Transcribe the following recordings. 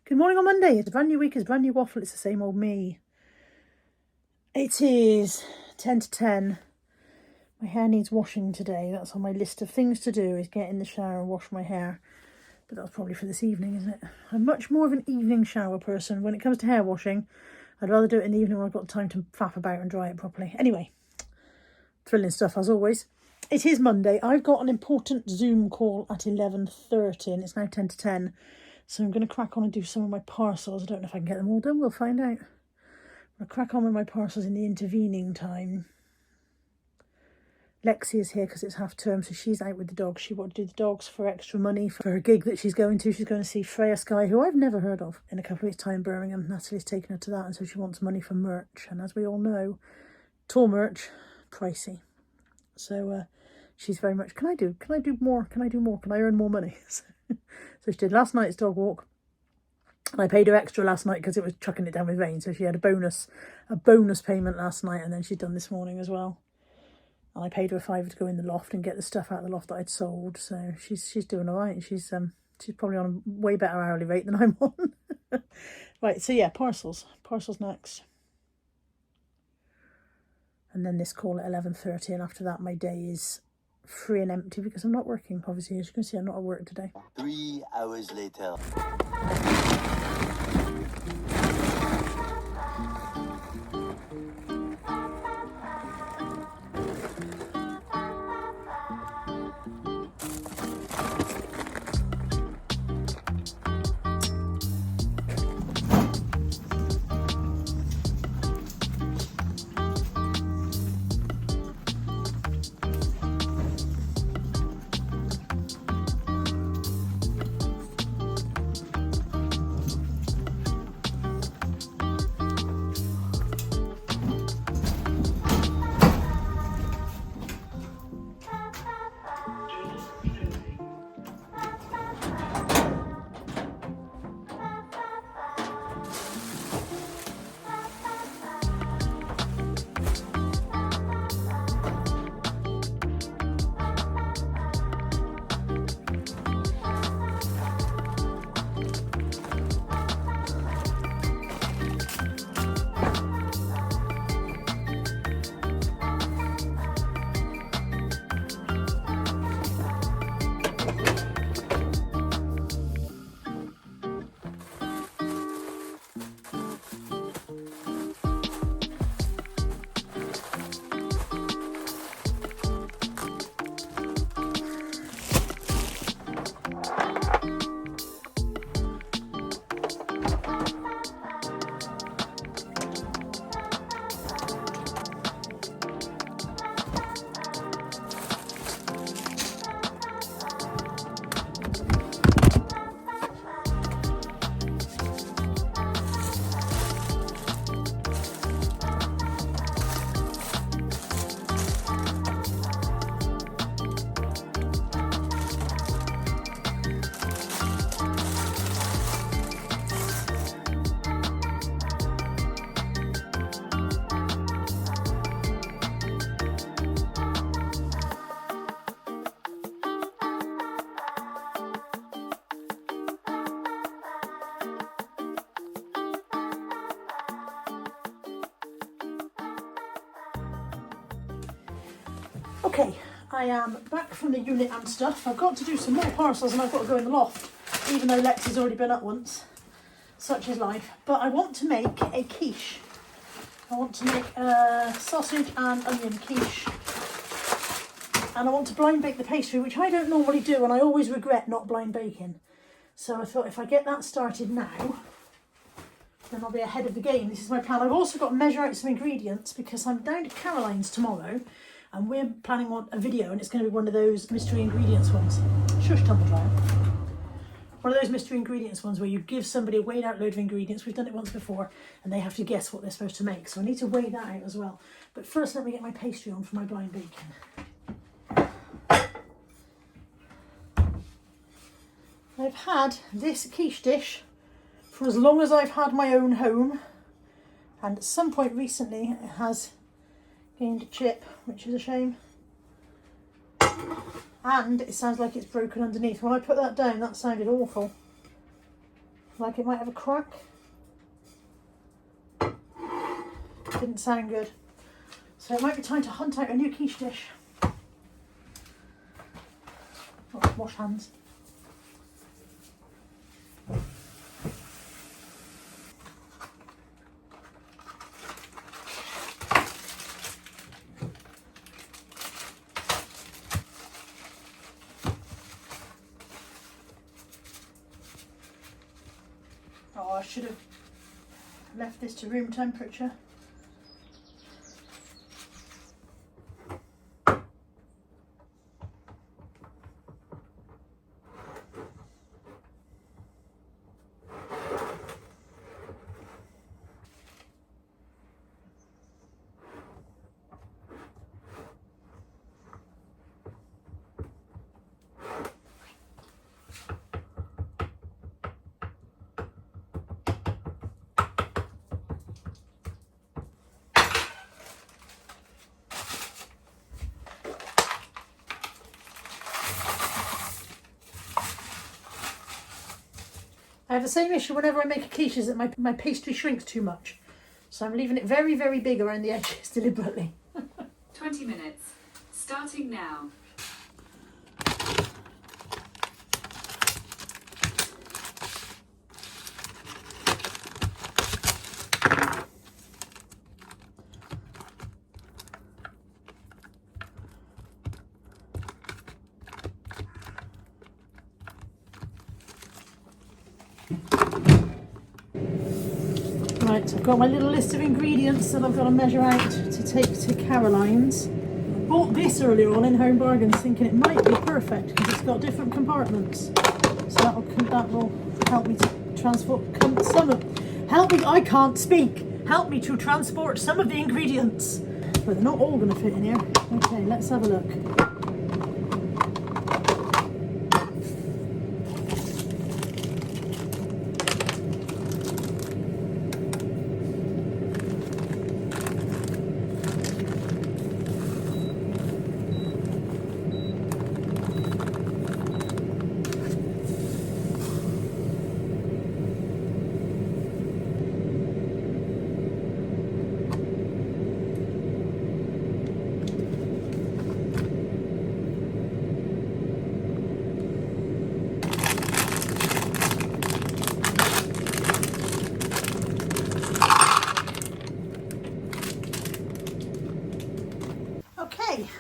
Good morning on Monday. It's a brand new week, it's a brand new waffle. It's the same old me. It is 10 to 10. My hair needs washing today. That's on my list of things to do, is get in the shower and wash my hair. But that's probably for this evening, isn't it? I'm much more of an evening shower person. When it comes to hair washing, I'd rather do it in the evening when I've got time to faff about and dry it properly. Anyway, thrilling stuff as always. It is Monday. I've got an important Zoom call at 11:30 and it's now 10 to 10. So I'm going to crack on and do some of my parcels. I don't know if I can get them all done. We'll find out. I'll crack on with my parcels in the intervening time. Lexi is here because it's half term, so she's out with the dogs. She wanted to do the dogs for extra money for her gig that she's going to. She's going to see Freya Sky, who I've never heard of, in a couple of weeks' time in Birmingham. Natalie's taken her to that, and so she wants money for merch. And as we all know, tour merch, pricey. So she's very much, can I do more? Can I earn more money? So she did last night's dog walk. And I paid her extra last night because it was chucking it down with rain. So she had a bonus payment last night, and then she'd done this morning as well. And I paid her £5 to go in the loft and get the stuff out of the loft that I'd sold. So she's doing all right. She's probably on a way better hourly rate than I'm on. Right, so yeah, parcels next. And then this call at 11:30, and after that my day is free and empty because I'm not working, obviously. As you can see, I'm not at work today. 3 hours later. Okay, I am back from the unit and stuff. I've got to do some more parcels and I've got to go in the loft, even though Lexi's already been up once. Such is life. But I want to make a quiche. I want to make a sausage and onion quiche. And I want to blind bake the pastry, which I don't normally do, and I always regret not blind baking. So I thought if I get that started now, then I'll be ahead of the game. This is my plan. I've also got to measure out some ingredients because I'm down to Caroline's tomorrow. And we're planning on a video, and it's going to be one of those mystery ingredients ones. Shush, tumble dryer. One of those mystery ingredients ones where you give somebody a weighed out load of ingredients. We've done it once before, and they have to guess what they're supposed to make. So I need to weigh that out as well. But first, let me get my pastry on for my blind baking. I've had this quiche dish for as long as I've had my own home, and at some point recently it has gained a chip, which is a shame, and it sounds like it's broken underneath. When I put that down, that sounded awful. like it might have a crack. Didn't sound good. So it might be time to hunt out a new quiche dish. Oh, wash hands. Oh, I should have left this to room temperature. I have the same issue whenever I make a quiche, is that my pastry shrinks too much. So I'm leaving it very, very big around the edges deliberately. 20 minutes. Starting now. Right, I've got my little list of ingredients that I've got to measure out to take to Caroline's. Bought this earlier on in Home Bargains thinking it might be perfect because it's got different compartments. So that will help me to transport I can't speak. Help me to transport some of the ingredients. But they're not all going to fit in here. Okay, let's have a look.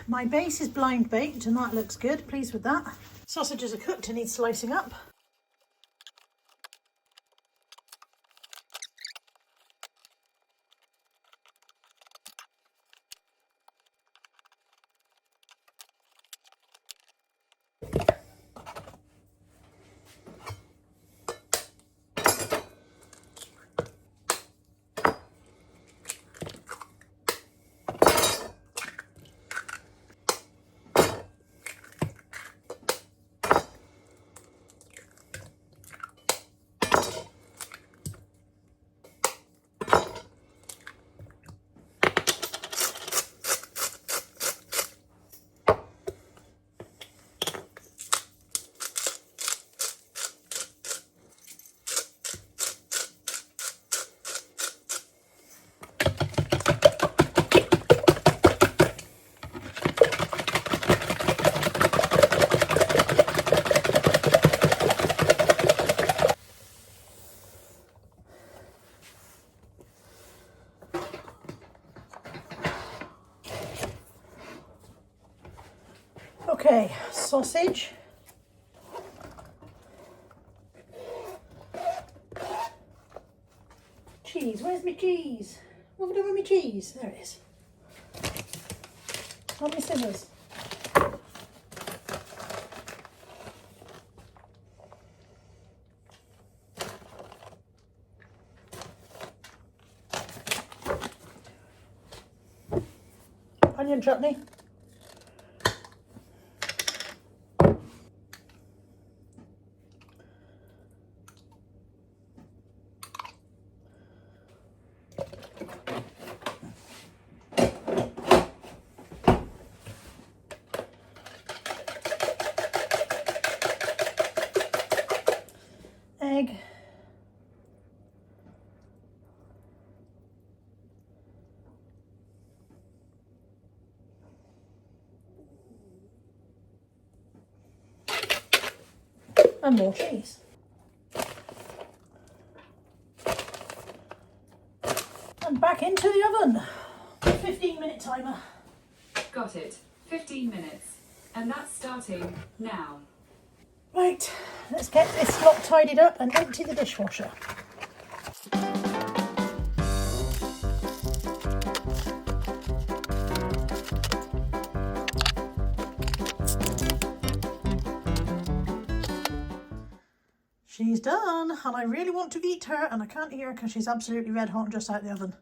My base is blind baked and that looks good, pleased with that. Sausages are cooked and need slicing up. Okay, sausage. Cheese, where's my cheese? What have I done with my cheese? There it is. On my scissors. Onion chutney. Egg, And more cheese. And back into the oven. 15-minute timer. Got it. 15 minutes. And that's starting now. Right, let's get this lot tidied up and empty the dishwasher. She's done, and I really want to eat her, and I can't eat her because she's absolutely red hot and just out the oven.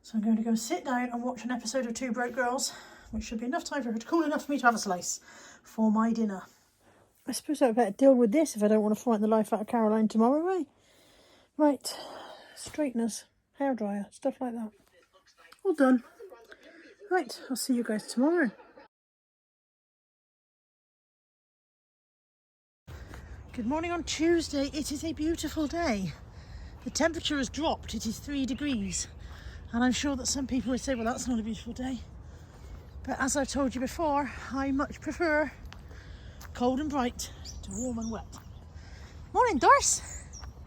So I'm going to go sit down and watch an episode of Two Broke Girls, which should be enough time for her to cool enough for me to have a slice for my dinner. I suppose I better deal with this if I don't want to frighten the life out of Caroline tomorrow, eh? Right, straighteners, hairdryer, stuff like that. All done. Right, I'll see you guys tomorrow. Good morning on Tuesday. It is a beautiful day. The temperature has dropped. It is 3 degrees. And I'm sure that some people would say, well, that's not a beautiful day. But as I've told you before, I much prefer cold and bright to warm and wet. Morning, Doris.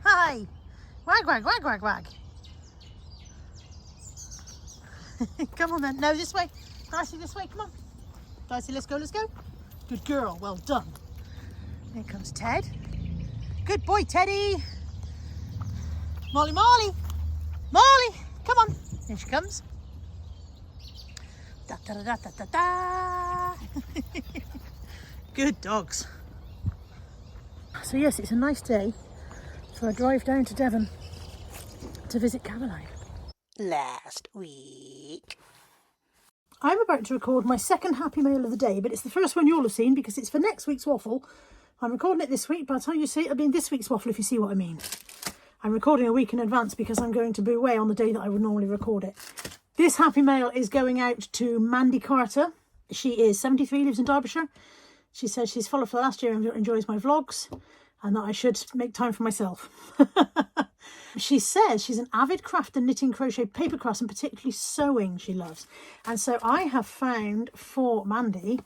Hi. Wag, wag, wag, wag, wag. Come on then. No, this way. Darcy, this way. Come on. Darcy, let's go, let's go. Good girl. Well done. Here comes Ted. Good boy, Teddy. Molly, Molly. Molly. Come on. Here she comes. Da, da, da, da, da, da. Good dogs. So yes, it's a nice day for a drive down to Devon to visit Caroline. Last week. I'm about to record my second happy mail of the day, but it's the first one you'll have seen because it's for next week's waffle. I'm recording it this week, by the time you see it, it'll be in this week's waffle if you see what I mean. I'm recording a week in advance because I'm going to be away on the day that I would normally record it. This happy mail is going out to Mandy Carter. She is 73, lives in Derbyshire. She says she's followed for the last year and enjoys my vlogs and that I should make time for myself. She says she's an avid crafter, knitting, crochet, paper crafts, and particularly sewing she loves. And so I have found for Mandy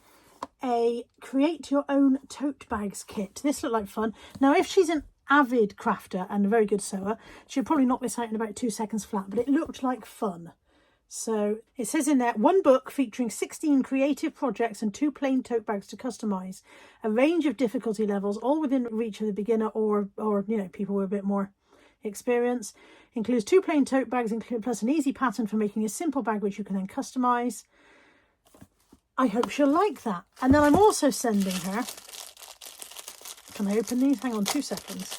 a create your own tote bags kit. This looked like fun. Now, if she's an avid crafter and a very good sewer, she'll probably knock this out in about 2 seconds flat, but it looked like fun. So it says in there, one book featuring 16 creative projects and 2 plain tote bags to customise. A range of difficulty levels, all within reach of the beginner or you know, people with a bit more experience. Includes 2 plain tote bags, plus an easy pattern for making a simple bag which you can then customise. I hope she'll like that. And then I'm also sending her... Can I open these? Hang on 2 seconds.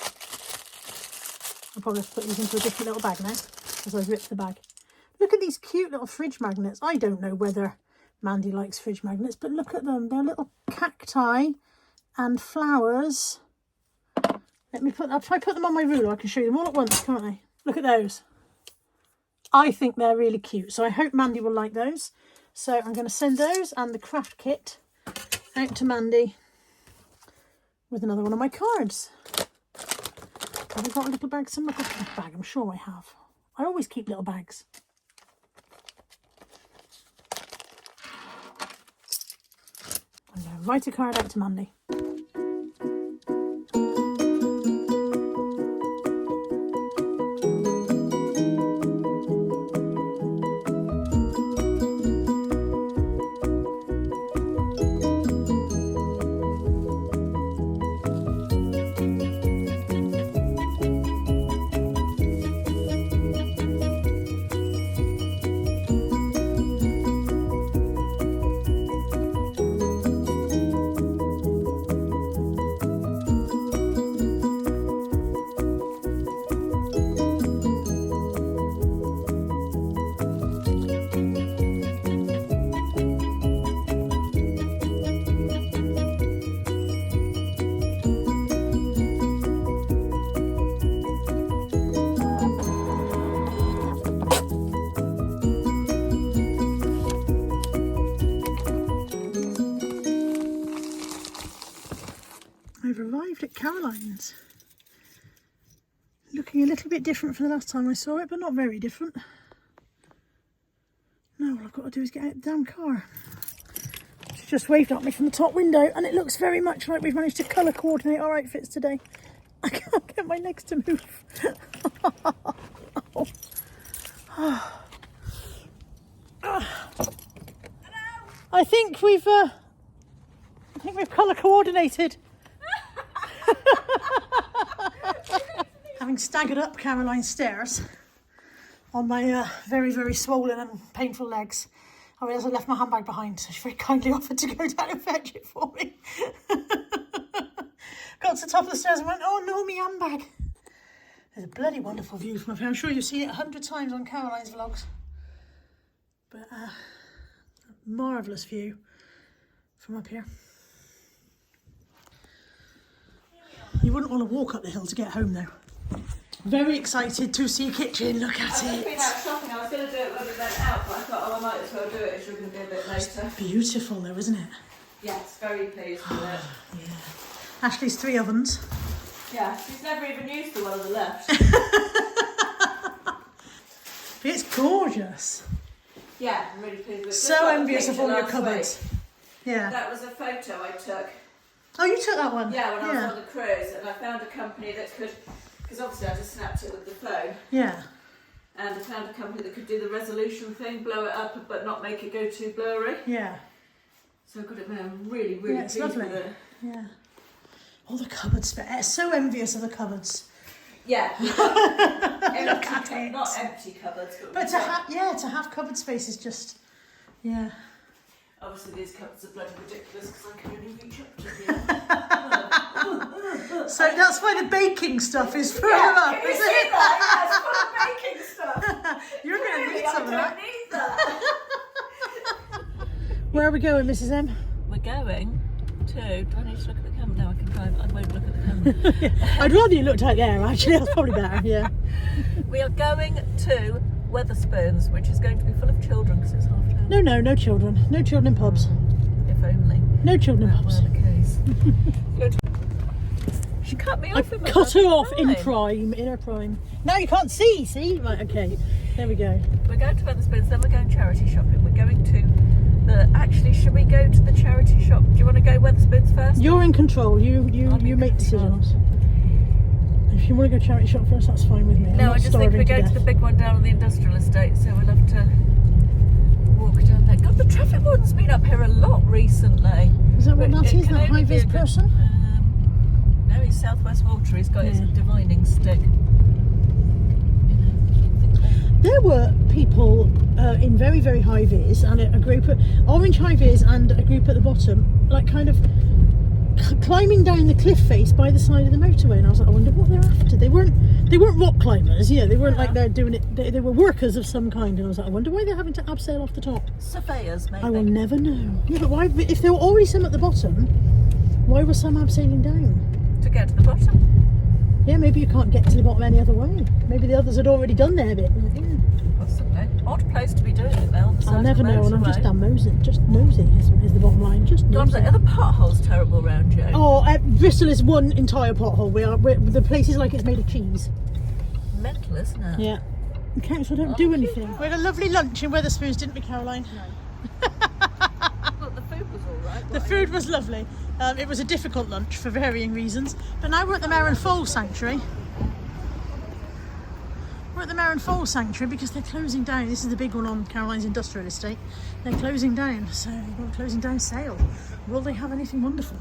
I'll probably have to put these into a different little bag now as I've ripped the bag. Look at these cute little fridge magnets. I don't know whether Mandy likes fridge magnets, but look at them. They're little cacti and flowers. I'll try put them on my ruler. I can show you them all at once, can't I? Look at those. I think they're really cute. So I hope Mandy will like those. So I'm going to send those and the craft kit out to Mandy with another one of my cards. Have I got a little bag? Some little bag. I'm sure I have. I always keep little bags. I'm going to write a card out to Mandy. I've arrived at Caroline's. Looking a little bit different from the last time I saw it, but not very different. Now all I've got to do is get out the damn car. just waved at me from the top window, and it looks very much like we've managed to colour coordinate our outfits today. I can't get my legs to move. I think we've colour coordinated. Having staggered up Caroline's stairs on my very, very swollen and painful legs, I realised I left my handbag behind, so she very kindly offered to go down and fetch it for me. Got to the top of the stairs and went, oh no, me handbag. There's a bloody wonderful view from up here. I'm sure you've seen it 100 times on Caroline's vlogs. But a marvellous view from up here. You wouldn't want to walk up the hill to get home though. Very excited to see kitchen, look at I've it. been out shopping, I was going to do it when we went out, but I thought, oh, I might as well do it if we're going to be a bit later. Beautiful though, isn't it? Yes, very pleased with it. Yeah. Ashley's 3 ovens. Yeah, she's never even used the one on the left. It's gorgeous. Yeah, I'm really pleased with it. So envious of all your cupboards. Yeah. That was a photo I took. Oh, you took that one? Yeah, when I was on the cruise, and I found a company that could, because obviously I just snapped it with the phone. Yeah. And I found a company that could do the resolution thing, blow it up, but not make it go too blurry. Yeah. So I got it there. I'm really, really Yeah, it's pleased lovely. with it. Yeah. All the cupboards, so envious of the cupboards. Yeah. Look at it. Not empty cupboards, But to have cupboard space is just, yeah. Obviously these cupboards are bloody ridiculous because I can only reach up to here. So that's why the baking stuff is further Yeah, up, can you is see it? that? Yeah, it's full of baking stuff. You're going to Really, need some of I that. don't need that. Where are we going, Mrs. M? We're going to, do I need to look at the camera? No, I can drive. I won't look at the camera. I'd rather you looked out there, actually. That's probably better, yeah. We are going to Wetherspoons, which is going to be full of children because it's half term. No children. No children in pubs. If only. No children in That pubs. were the case. Good. She cut me I off in my cut her off time. in her prime. Now you can't see, Right, okay. There we go. We're going to Wetherspoons, then we're going charity shopping. We're going to actually, should we go to the charity shop? Do you want to go Wetherspoons first? You're in control. You in make control. decisions. If you want to go charity shop first, that's fine with me. I'm No, not I just think starving we're going to death. the big one down on the industrial estate, so we'll have to walk down there. God, the traffic warden's been up here a lot recently. Is that what But that it is? can That only be a high-vis good- person? No, he's Southwest Water. He's got his Yeah. divining stick. There were people in very, very high vis and a group of orange high vis and a group at the bottom, like kind of climbing down the cliff face by the side of the motorway, and I was like, I wonder what they're after. They weren't rock climbers, they weren't like they're doing it. They were workers of some kind, and I was like, I wonder why they're having to abseil off the top. Surveyors, maybe. I will never know. Yeah, but why? If there were already some at the bottom, why were some abseiling down? To get to the bottom. Yeah, maybe you can't get to the bottom any other way. Maybe the others had already done their bit. Yeah. Possibly. Odd place to be doing it though. On the side I'll never of the know, and I'm just motorway. damn nosy. Just nosy is the bottom line. Just God, nosy. are the potholes terrible round you? Oh, Bristol is one entire pothole. The place is like it's made of cheese. Mental, isn't it? Yeah. The council don't do anything. We had a lovely lunch in Wetherspoons, didn't we, Caroline? But the food was all right. The food was lovely. It was a difficult lunch for varying reasons. But now we're at the Merrin Falls Sanctuary. We're at the Merrin Falls Sanctuary because they're closing down. This is the big one on Caroline's industrial estate. They're closing down, so they've got a closing down sale. Will they have anything wonderful?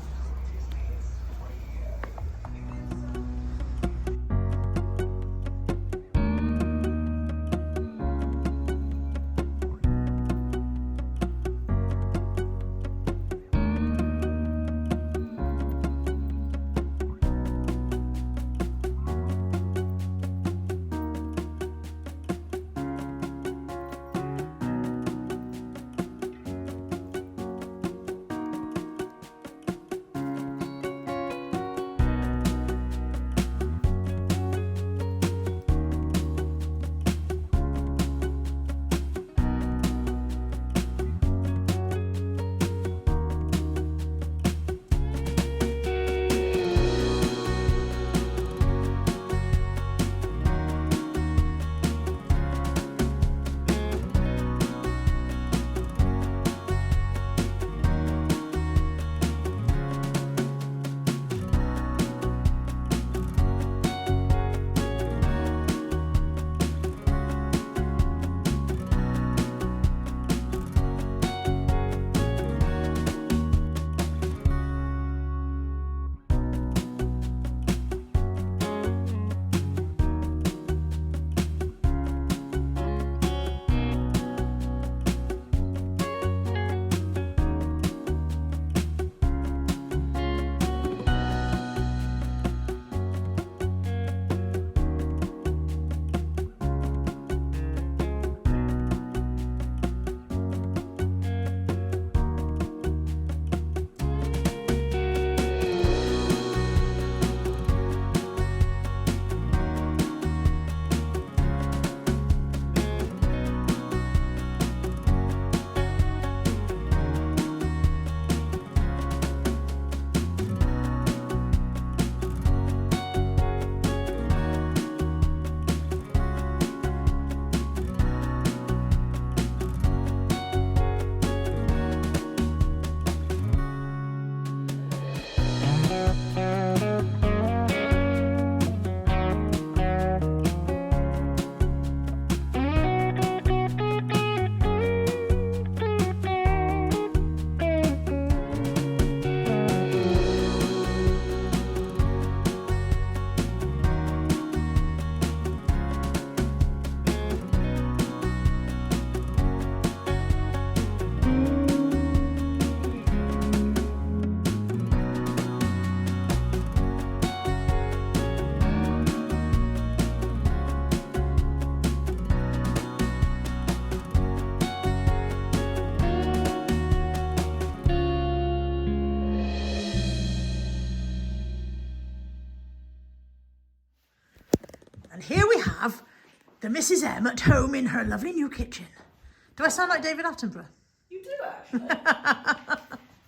And here we have the Mrs. M at home in her lovely new kitchen. Do I sound like David Attenborough? You do actually.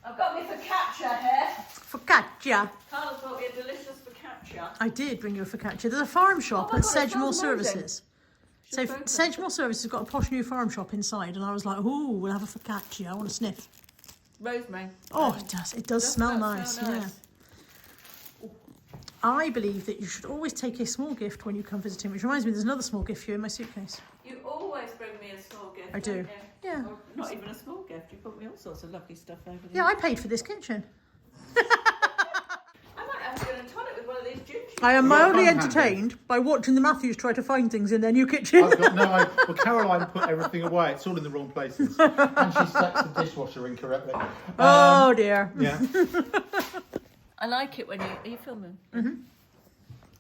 I've got me focaccia here. Focaccia. Carla's got me a delicious focaccia. I did bring you a focaccia. There's a farm shop Oh my at God, it Sedgemoor smells amazing. Services. So Sedgemoor Services has got a posh new farm shop inside, and I was like, "Ooh, we'll have a focaccia. I want to sniff." Rosemary. Oh, it does. It does smell nice. Yeah. I believe that you should always take a small gift when you come visiting, which reminds me, there's another small gift for you in my suitcase. You always bring me a small gift. I do. Don't you? Yeah. Or not even a small gift. You brought me all sorts of lovely stuff over there. Yeah, I paid for this kitchen. I might have to go and tonic with one of these ginger. I am mildly Well, entertained by watching the Matthews try to find things in their new kitchen. I've got well, Caroline put everything away. It's all in the wrong places. And she stacks the dishwasher incorrectly. Oh dear. Yeah. I like it when you... Are you filming? Mm-hmm.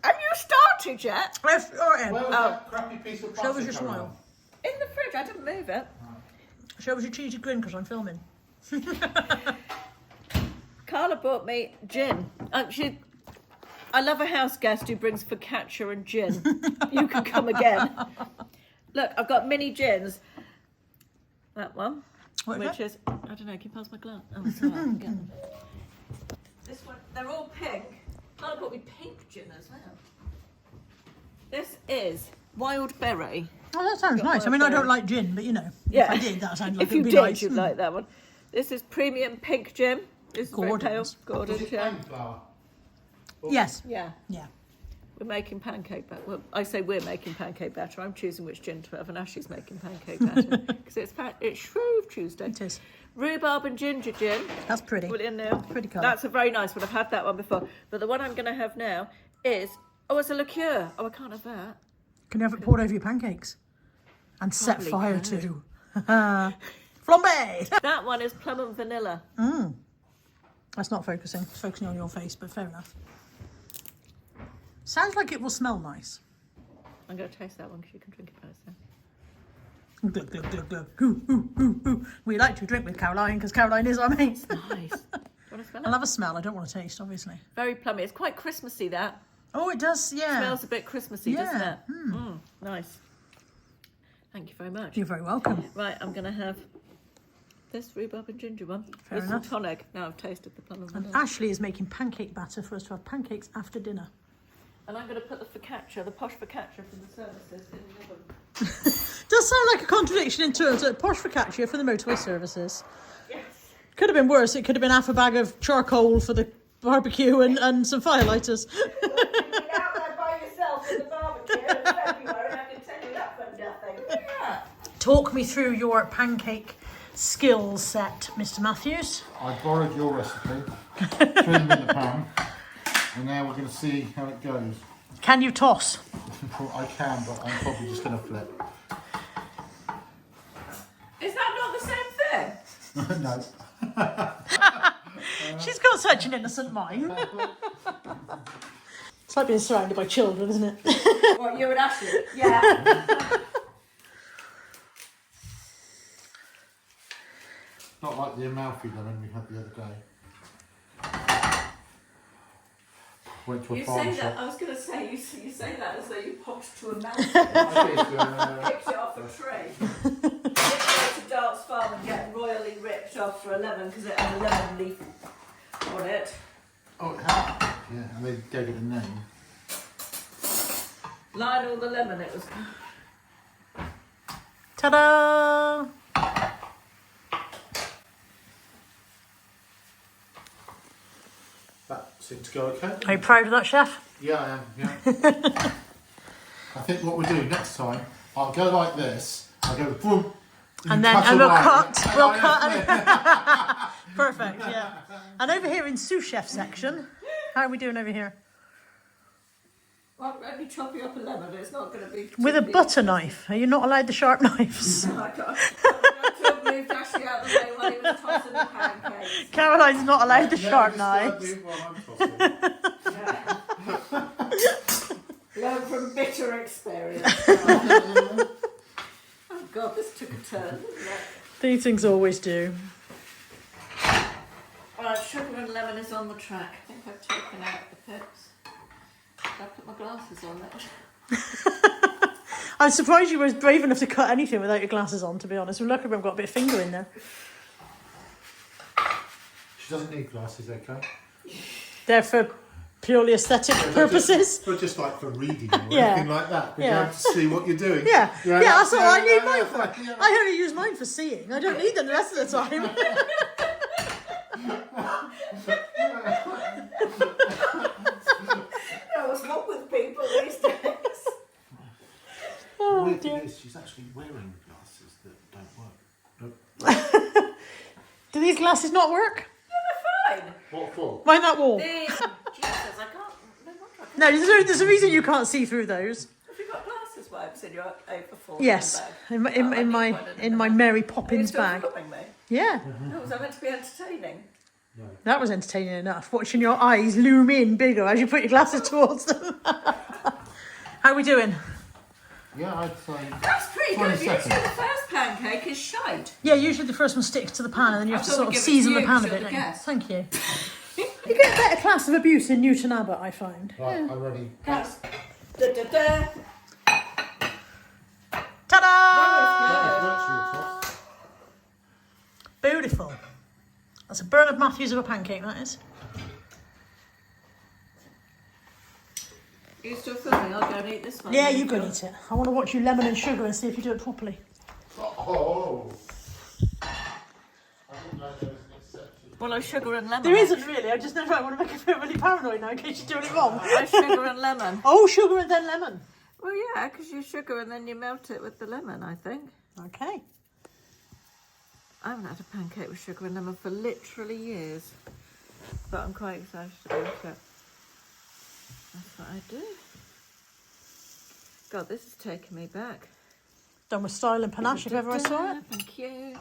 Have you started yet? Yes, Where was that crappy piece of plastic? Show us your Caroline? smile. In the fridge. I didn't move it. Show us your cheesy grin because I'm filming. Carla bought me gin. I love a house guest who brings focaccia and gin. You can come again. Look, I've got mini gins. That one, What is which is, I don't know, can you pass my glass? Oh, sorry, I can get them. This one, they're all pink. Carla bought me pink gin as well. This is wild berry. Oh, that sounds Got nice. I my mean, I don't phone. like gin, but you know, Yeah. if I did, that sounds like If it you would be did, nice. you'd like that one. This is premium pink gin. It's very pale. Gordon's. Gordon's, Is it yeah. plain flour? Yes. Yeah. Yeah. We're making pancake batter. Well, I say we're making pancake batter. I'm choosing which gin to have, and Ashley's making pancake batter because it's Shrove Tuesday. It is. Rhubarb and ginger gin. That's pretty. Put it in there. Pretty colour. That's a very nice one. I've had that one before, but the one I'm going to have now is it's a liqueur. Oh, I can't have that. Can you have it poured over your pancakes and set Probably fire could. to? Flambe. That one is plum and vanilla. That's not focusing. It's focusing on your face, but fair enough. Sounds like it will smell nice. I'm going to taste that one because you can drink it by itself. Glug, glug, glug, glug. Ooh, ooh, ooh, ooh. We like to drink with Caroline because Caroline is our mate. Nice. Do you want to smell it? I'll have a smell. I don't want to taste, obviously. Very plummy. It's quite Christmassy. That Oh, it does, yeah. smells a bit Christmassy, doesn't Yeah. it? Nice. Thank you very much. You're very welcome. Right, I'm going to have this rhubarb and ginger one Fair with enough. some tonic. Now I've tasted the plum and And vanilla. Ashley is making pancake batter for us to have pancakes after dinner. And I'm going to put the focaccia, the posh focaccia from the services in the oven. Does sound like a contradiction in terms of posh focaccia for the motorway services. Yes. Could have been worse. It could have been half a bag of charcoal for the barbecue and some firelighters. You've been out there by yourself in the barbecue in February, and I can tell you that for nothing. Yeah. Talk me through your pancake skills set, Mr. Matthews. I borrowed your recipe, threw them in the pan, and now we're going to see how it goes. Can you toss? I can, but I'm probably just going to flip. Is that not the same thing? No. She's got such an innocent mind. It's like being surrounded by children, isn't it? What, you and Ashley? Yeah. Not like the Amalfi lemon we had the other day. Went to a You farm say shop. that, I was going to say, you say that as though you popped to a mountain, picked it off a tree. Didn't go to Dart's farm and get royally ripped off for a lemon because it had a lemon leaf on it. Oh, it had. Yeah, and they gave it a name. Lionel the lemon, it was. Ta-da! That seemed to go okay. Are you proud of that, chef? Yeah, I am. Yeah. I think what we'll do next time, I'll go like this. I'll go boom. And you then and we'll away. cut. We'll Oh, cut. yeah. Perfect. Yeah. And over here in sous chef section, how are we doing over here? Well, let me chop you up a lemon, it's not going to be. With a butter knife. Are you not allowed the sharp knives? I got to moved Ashley out of the way while he was tossing the pancakes. Caroline's not allowed the Yeah, sharp just, knives. do while I'm tossing. Learn from bitter experience. Oh God, this took a turn, didn't it? These things always do. Alright, sugar and lemon is on the track. I think I've taken out the pips. Did I put my glasses on that? I'm surprised you were brave enough to cut anything without your glasses on, to be honest. We're lucky we've got a bit of finger in there. She doesn't need glasses, okay? They're for purely aesthetic purposes. Just like for reading or Yeah. anything like that. We Yeah. have to see what you're doing. Yeah, You're yeah, like, that's all I need mine for. yeah. I only use mine for seeing. I don't need them the rest of the time. What's wrong with people these days? Oh, Weird dear. thing is, she's actually wearing glasses that don't work. Look. Do these glasses not work? Fine. What for? Mind that wall. Jesus, I can't. No wonder I can't. No, there's a reason you can't see through those. Have you got glasses wipes in your overfull Yes, handbag? in my Mary Are you Poppins still bag. filming me? Yeah, Oh, was I meant to be entertaining? that was entertaining enough. Watching your eyes loom in bigger as you put your glasses towards them. How are we doing? Yeah, I'd say. That's pretty 20 good. Usually seconds. the first pancake is shite. Yeah, usually the first one sticks to the pan and then you have to thought sort we'd of give it to season the you pan a 'cause bit. you're the don't you? guest. Thank you. You get a better class of abuse in Newton Abbot, I find. Right, I'm ready. That's da-da-da. Ta-da! Beautiful. That's a Bernard Matthews of a pancake, that is. Are you still filming? I'll go and eat this one. Yeah, you go and eat it. I want to watch you lemon and sugar and see if you do it properly. Oh. I didn't know there was an exception. Well, I sugar and lemon. There isn't really. I just never want to make you feel really paranoid now in case you're doing it wrong. I sugar and lemon. Oh, sugar and then lemon. Well, yeah, because you sugar and then you melt it with the lemon, I think. Okay. I haven't had a pancake with sugar and lemon for literally years. But I'm quite excited about it. That's what I do. God, this is taking me back. Done with style and panache if ever I saw it. Thank you.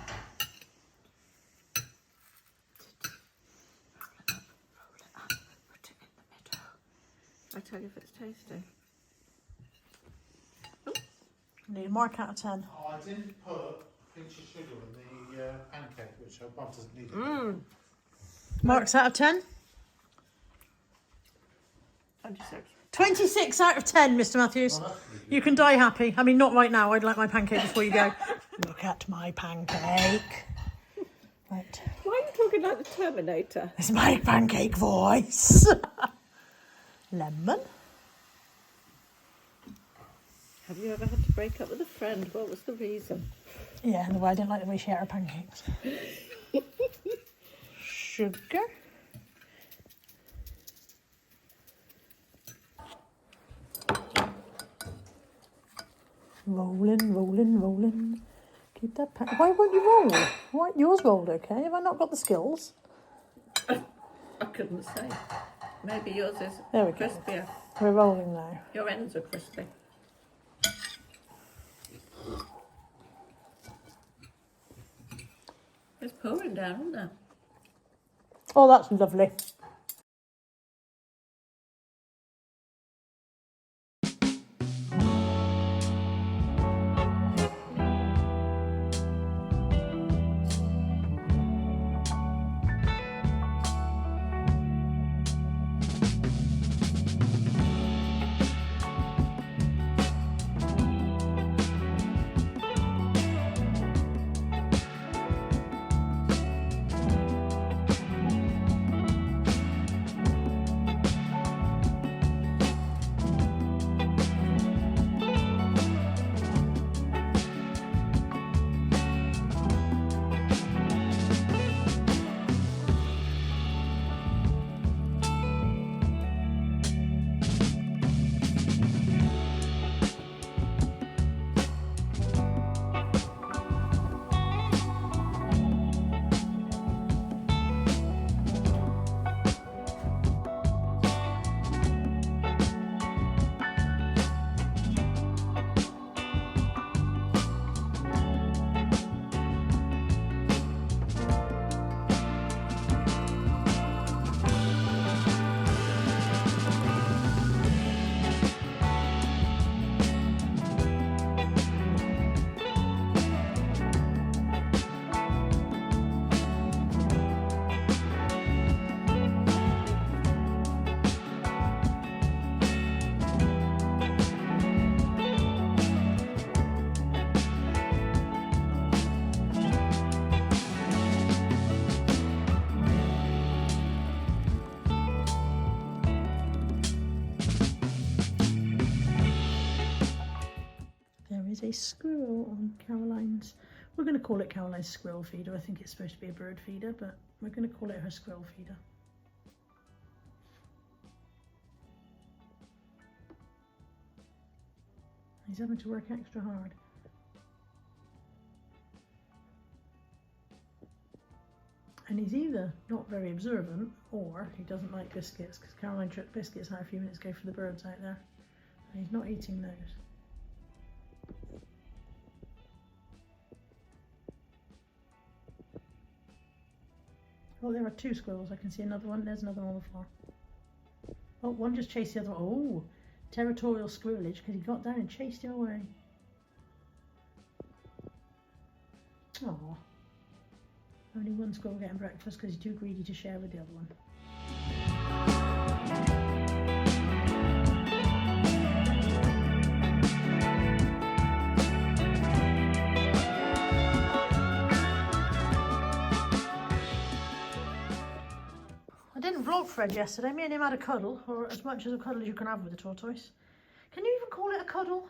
Roll it up, put it in the middle. I tell you if it's tasty. Need a mark out of 10. Oh, I didn't put a pinch of sugar in the pancake, which her mum doesn't need. Marks out of 10? 26. 26 out of 10, Mr. Matthews. Oh, that's pretty good. You can die happy. I mean, not right now. I'd like my pancake before you go. Look at my pancake. Right. Why are you talking like the Terminator? It's my pancake voice. Lemon. Have you ever had to break up with a friend? What was the reason? Yeah, and the way I didn't like the way she ate her pancakes. Sugar. Rolling, rolling, rolling. Keep that pan. Why won't you roll? Why yours rolled okay? Have I not got the skills? I couldn't say. Maybe yours is There we go. crispier. We're rolling now. Your ends are crispy. It's pouring down, isn't it? Oh, that's lovely. is a squirrel on Caroline's. We're going to call it Caroline's squirrel feeder. I think it's supposed to be a bird feeder, but we're going to call it her squirrel feeder. He's having to work extra hard. And he's either not very observant or he doesn't like biscuits, because Caroline chucked biscuits out a few minutes ago for the birds out there. And he's not eating those. Oh, there are two squirrels. I can see another one. There's another one on the floor. Oh, one just chased the other one. Oh, territorial squirrelage, because he got down and chased it away. Oh. Only one squirrel getting breakfast because he's too greedy to share with the other one. I didn't vlog Fred yesterday. Me and him had a cuddle, or as much as a cuddle as you can have with a tortoise. Can you even call it a cuddle?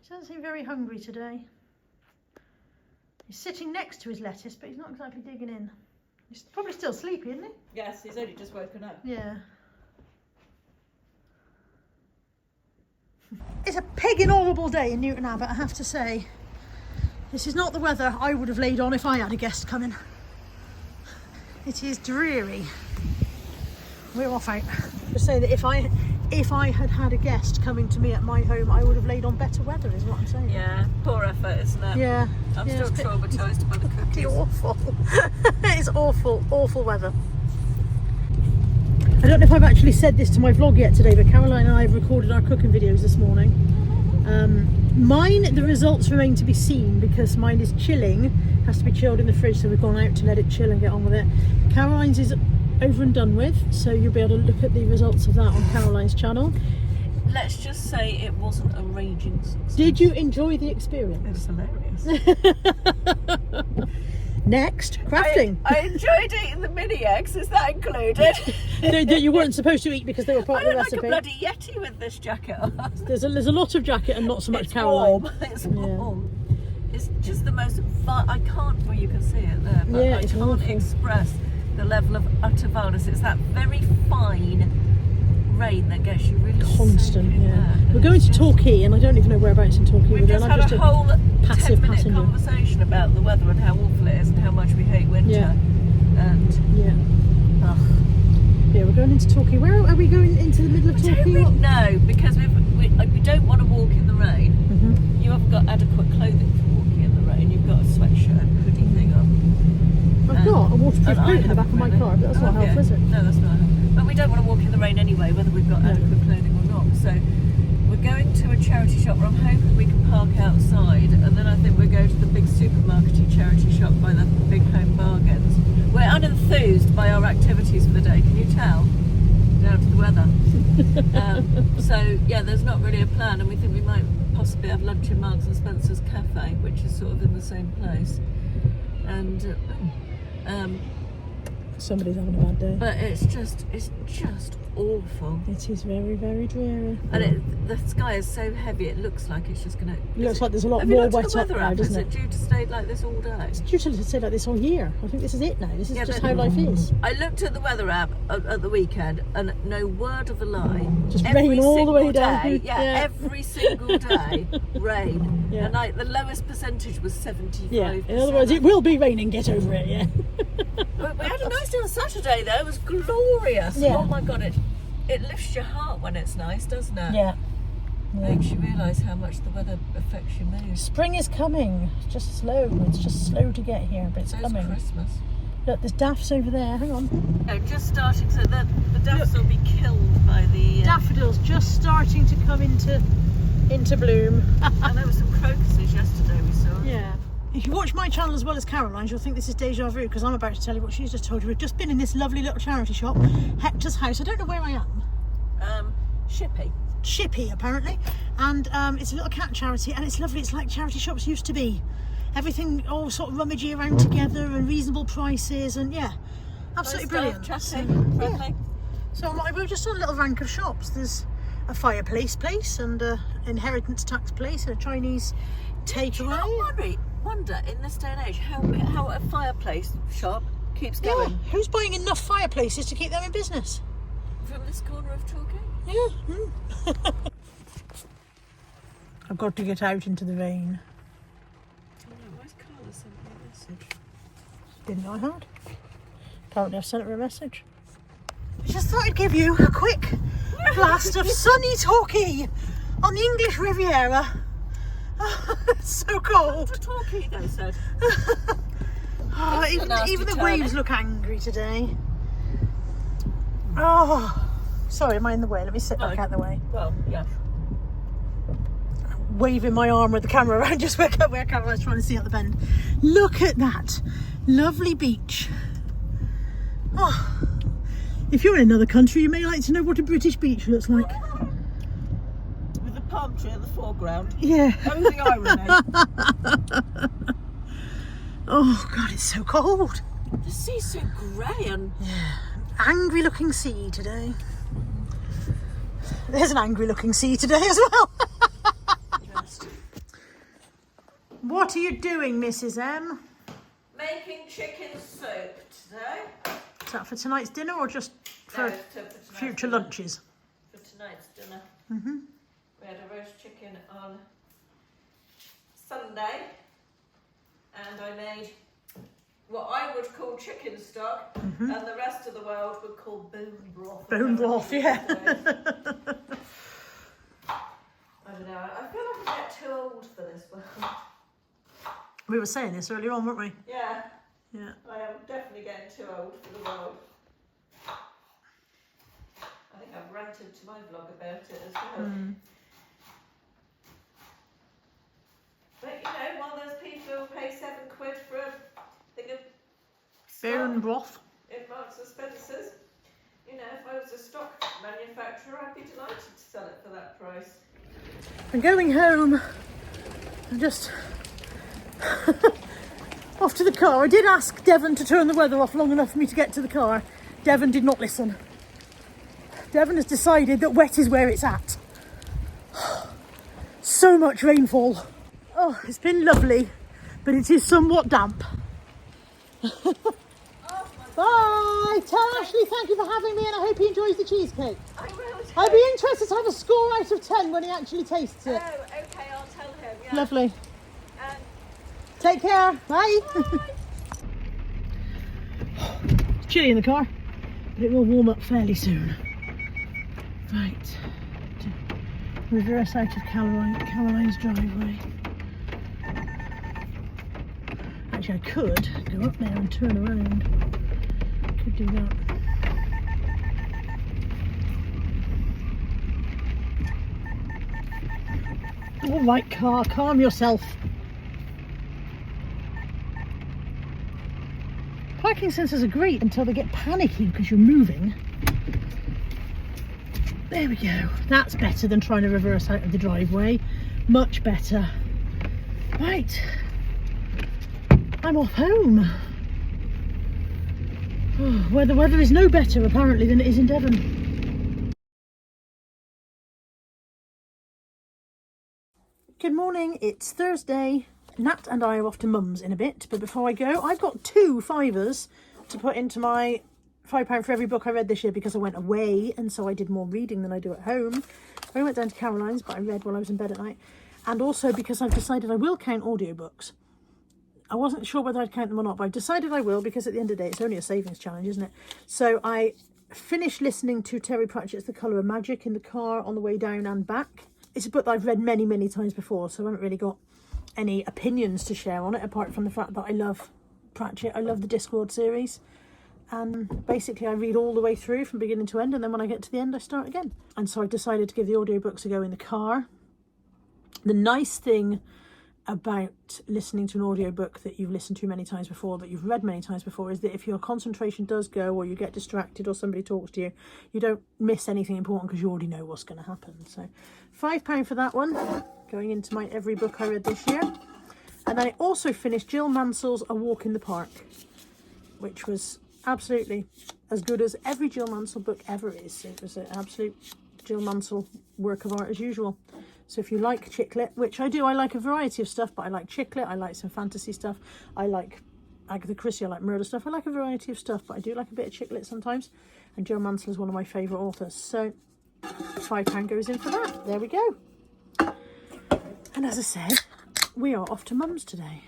He doesn't seem very hungry today. He's sitting next to his lettuce, but he's not exactly digging in. He's probably still sleepy, isn't he? Yes, he's only just woken up. Yeah. It's a pigging horrible day in Newton Abbot, I have to say. This is not the weather I would have laid on if I had a guest coming. It is dreary. We're off out. Just say that if I had had a guest coming to me at my home, I would have laid on better weather, is what I'm saying. Yeah, poor effort, isn't it? Yeah. I'm yeah, still traumatised by the cookies. It's awful. It's awful, awful weather. I don't know if I've actually said this to my vlog yet today, but Caroline and I have recorded our cooking videos this morning. Mine, the results remain to be seen because mine is chilling, has to be chilled in the fridge, so we've gone out to let it chill and get on with it. Caroline's is over and done with, so you'll be able to look at the results of that on Caroline's channel. Let's just say it wasn't a raging success. Did you enjoy the experience? It was hilarious. Next, crafting. I enjoyed eating the mini eggs. Is that included? that you weren't supposed to eat because they were part I of the look like recipe. a bloody yeti with this jacket on. There's a lot of jacket and not so much It's Caroline. warm. It's warm. It's just the most I can't, well, you can see it there, but Yeah, I it's can't awful. express the level of utter violence. It's that very fine rain that gets you really Constant, soaking yeah. wet. We're going to Torquay, and I don't even know whereabouts in Torquay We've we're going. just I'm had just a whole passive 10-minute passenger. conversation about the weather and how awful it is and how much we hate winter. Yeah. And Yeah. ugh. Yeah, we're going into Torquay. Where are we going into the middle of I don't Torquay? really know, because we don't want to walk in the rain. Mm-hmm. You haven't got adequate clothing for walking in the rain. You've got a sweatshirt and hoodie thing on. I've got a waterproof And I coat in the back haven't of my really. car, but that's not Okay. helpful, is it? No, that's not helpful. But we don't want to walk in the rain anyway, whether we've got No. adequate clothing or not. So we're going to a charity shop where I'm hoping we can park outside, and then I think we'll go to the big supermarket charity shop by the big home bargains. We're unenthused by our activities for the day, can you tell? Down to the weather. So yeah, there's not really a plan, and we think we might possibly have lunch in Marks and Spencer's cafe, which is sort of in the same place. And Somebody's having a bad day. but it's just awful. It is very, very dreary. And the sky is so heavy, it looks like it's just going to... It looks like there's a lot Have you more looked at wet the up weather now, app? Is doesn't it it? due to stay like this all day? It's due to stay like this all year. I think this is it now. This is Yeah, just but- how life is. I looked at the weather app at the weekend, and no word of a lie. Just every rain all the way single down. day, Yeah. every single day, rain. Yeah. And like the lowest percentage was 75%. Yeah. In other words, it will be raining. Get over it. Yeah. We had a nice day on Saturday though. It was glorious. Yeah. Oh my god, it lifts your heart when it's nice, doesn't it? Yeah. Makes you realise how much the weather affects your mood. Spring is coming. It's just slow. It's just slow to get here, but it's So coming. is Christmas. Look, there's daffs over there. Hang on. No, just starting, so the daffs will be killed by the... Daffodils just starting to come into bloom. And there were some crocuses yesterday we saw. Yeah. If you watch my channel as well as Caroline's, you'll think this is deja vu because I'm about to tell you what she's just told you. We've just been in this lovely little charity shop, Hector's house. I don't know where I am. Shippy. Shippy, apparently. And it's a little cat charity, and it's lovely. It's like charity shops used to be. Everything all sort of rummagey around together and reasonable prices, and yeah, absolutely brilliant. Chatty, So, friendly. yeah. So we're just on a little rank of shops. There's a fireplace place and a inheritance tax place and a Chinese takeaway. I wonder in this day and age how a fireplace shop keeps going. Yeah, who's buying enough fireplaces to keep them in business? From this corner of Torquay. Yeah. I've got to get out into the rain. Oh no, why's Carla sent me a message? Didn't know I had. Apparently I've sent her a message. I just thought I'd give you a quick blast of sunny Torquay on the English Riviera. It's so cold. To Torquay, they said. Oh, That's a nasty even the turning. waves look angry today. Oh, sorry, am I in the way? Let me sit back out the way. Well, yeah. Waving my arm with the camera around just where Carola's trying to see at the bend. Look at that lovely beach. Oh, if you're in another country, you may like to know what a British beach looks like. With the palm tree in the foreground. Yeah. Oh, the irony. Oh God, it's so cold. The sea's so grey and... Angry looking sea today. There's an angry looking sea today as well. What are you doing, Mrs. M? Making chicken soup today. Is that for tonight's dinner or just for No, it's for tonight's future dinner. lunches? For tonight's dinner. Mm-hmm. We had a roast chicken on Sunday, and I made what I would call chicken stock, and the rest of the world would call bone broth. Bone broth, yeah. I don't know. I feel like I get too old for this world. We were saying this earlier on, weren't we? Yeah, Yeah. I am definitely getting too old for the world. I think I've ranted to my vlog about it as well. But you know, while there's people who pay £7 for a thing of Bone stock broth. in Marks and Spencer's, you know, if I was a stock manufacturer, I'd be delighted to sell it for that price. I'm going home. I'm just off to the car. I did ask Devon to turn the weather off long enough for me to get to the car. Devon did not listen. Devon has decided that wet is where it's at. So much rainfall. Oh, it's been lovely, but it is somewhat damp. Bye! Tell Ashley thank you for having me and I hope he enjoys the cheesecake. I will. I'd be interested to have a score out of 10 when he actually tastes it. Oh, okay, I'll tell him. Yeah. Lovely. Um, Take care. Bye. It's chilly in the car, but it will warm up fairly soon. Right. Reverse out of Caroline's driveway. Actually, I could go up there and turn around. Could do that. All right, car, calm yourself. Parking sensors are great until they get panicky because you're moving. There we go. That's better than trying to reverse out of the driveway. Much better. Right. I'm off home. Oh, where the weather is no better apparently than it is in Devon. Good morning, it's Thursday. Nat and I are off to Mum's in a bit, but before I go, I've got 2 fivers to put into my £5 for every book I read this year because I went away and so I did more reading than I do at home. I went down to Caroline's, but I read while I was in bed at night. And also because I've decided I will count audiobooks. I wasn't sure whether I'd count them or not, but I've decided I will because at the end of the day, it's only a savings challenge, isn't it? So I finished listening to Terry Pratchett's The Colour of Magic in the car on the way down and back. It's a book that I've read many, many times before, so I haven't really got any opinions to share on it, apart from the fact that I love Pratchett. I love the Discworld series. And basically I read all the way through from beginning to end, and then when I get to the end, I start again. And so I've decided to give the audiobooks a go in the car. The nice thing about listening to an audiobook that you've listened to many times before, that you've read many times before, is that if your concentration does go or you get distracted or somebody talks to you, you don't miss anything important because you already know what's going to happen. So £5 for that one, going into my every book I read this year. And then I also finished Jill Mansell's A Walk in the Park, which was absolutely as good as every Jill Mansell book ever is. It was an absolute Jill Mansell work of art as usual. So if you like chicklit, which I do, I like a variety of stuff, but I like chicklit, I like some fantasy stuff, I like Agatha Christie, I like murder stuff, I like a variety of stuff, but I do like a bit of chicklit sometimes. And Jill Mansell is one of my favourite authors. So £5 goes in for that. There we go. And as I said, we are off to Mum's today.